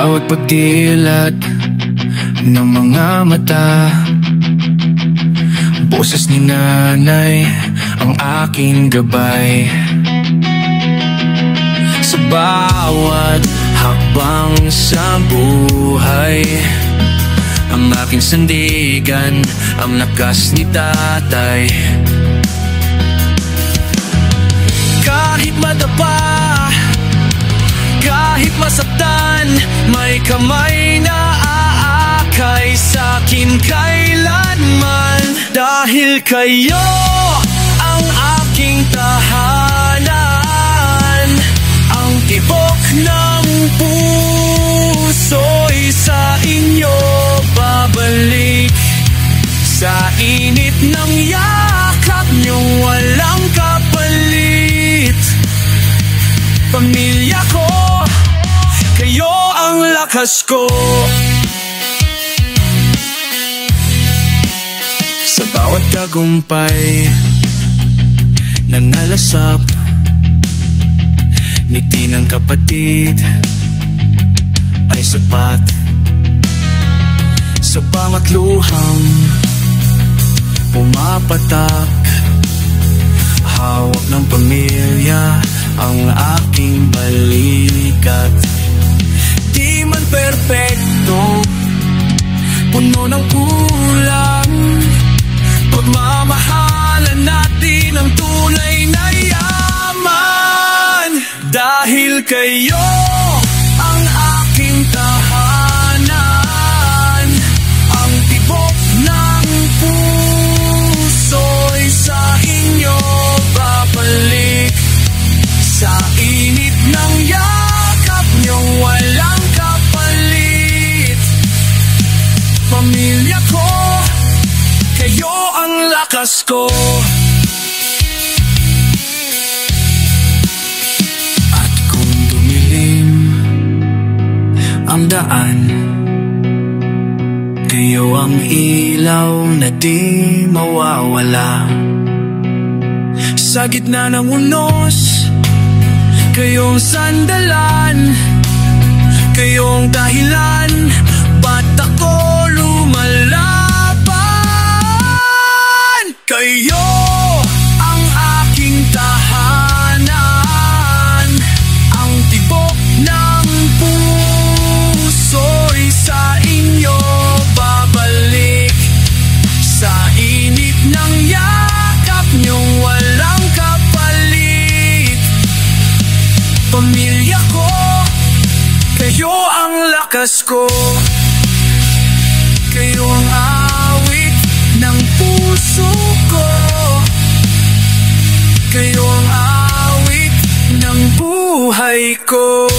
bawat pagdilat ng mga mata, boses ni nanay ang aking gabay. Sa bawat hakbang sa buhay, ang aking sandigan, ang lakas ni tatay. Kahit madapa, kahit masaktan, may kamay na aakay sa'kin kailanman. Dahil kayo ang aking tahanan, ang tibok ng puso'y sa inyo babalik. Sa init ng yakap niyong walang kapalit. Pamilya ko, kayo ang lakas ko. Sa bawat tagumpay na nalasap, ngiti ng kapatid ay sapat. Sa bawat luhang pumapatak, hawak ng pamilya ang aking balikat. Di man perpekto, puno ng kulang, pagmamahalan natin ang tunay na yaman. Dahil kayo ang aking tahanan, ang tibok ng puso'y sa inyo babalik. Sa init ng yakap niyong walang kapalit. Pamilya ko, kayo ang lakas ko. At kung dumilim ang daan, kayo ang ilaw na di mawawala. Sa gitna ng unos, kayong sandalan, kayong dahilan ba't ako lumalaban. Kayo ang aking tahanan, ang tibok ng puso'y sa inyo babalik. Sa init ng yakap niyong walang kapalit. Pamilya ko, kayo ang lakas ko. Kayo ang awit ng puso ko. Kayo ang awit ng buhay ko.